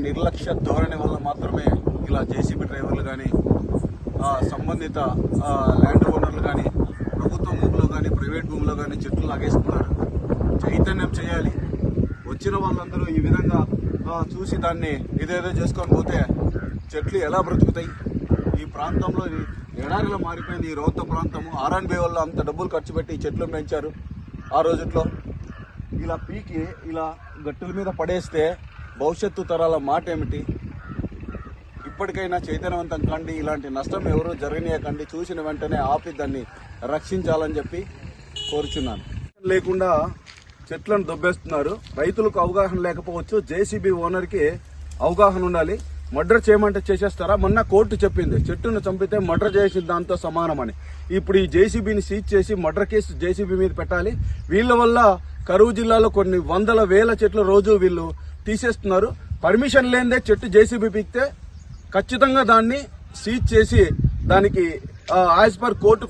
నిర్లక్ష్య ధోరణి వల్ల మాత్రమే ఇలా జేసీబీ డ్రైవర్లు కానీ సంబంధిత ల్యాండ్ ఓనర్లు కానీ ప్రభుత్వ భూములో కానీ ప్రైవేట్ భూములో కానీ చెట్లు లాగేస్తున్నారు. చైతన్యం చేయాలి. వచ్చిన వాళ్ళందరూ ఈ విధంగా చూసి దాన్ని ఇదేదో చేసుకొని పోతే చెట్లు ఎలా బ్రతుకుతాయి? ఈ ప్రాంతంలో ఎడారిలో మారిపోయింది ఈ రౌత ప్రాంతము. ఆర్ఎన్బి వాళ్ళు అంత డబ్బులు ఖర్చు పెట్టి చెట్లు పెంచారు. ఆ రోజుల్లో ఇలా పీకి ఇలా గట్టుల మీద పడేస్తే భవిష్యత్తు తరాల మాట ఏమిటి? ఇప్పటికైనా చైతన్యవంతం కండి. ఇలాంటి నష్టం ఎవరు జరగనీయకండి. చూసిన వెంటనే ఆపి దాన్ని రక్షించాలని చెప్పి కోరుచున్నాను. లేకుండా చెట్లను దొబ్బేస్తున్నారు. రైతులకు అవగాహన లేకపోవచ్చు, జేసీబీ ఓనర్కి అవగాహన ఉండాలి. మర్డర్ చేయమంటే చేసేస్తారా? మొన్న కోర్టు చెప్పింది చెట్టును చంపితే మర్డర్ చేసిన దాంతో సమానమని. ఇప్పుడు ఈ జేసీబీని సీజ్ చేసి మర్డర్ కేసు జేసీబీ మీద పెట్టాలి. వీళ్ళ వల్ల కరువు జిల్లాలో కొన్ని వందల వేల చెట్లు రోజు వీళ్ళు తీసేస్తున్నారు. పర్మిషన్ లేనిదే చెట్టు జేసీబీ పీకితే ఖచ్చితంగా దాన్ని సీజ్ చేసి దానికి యాజ్ పర్ కోర్టు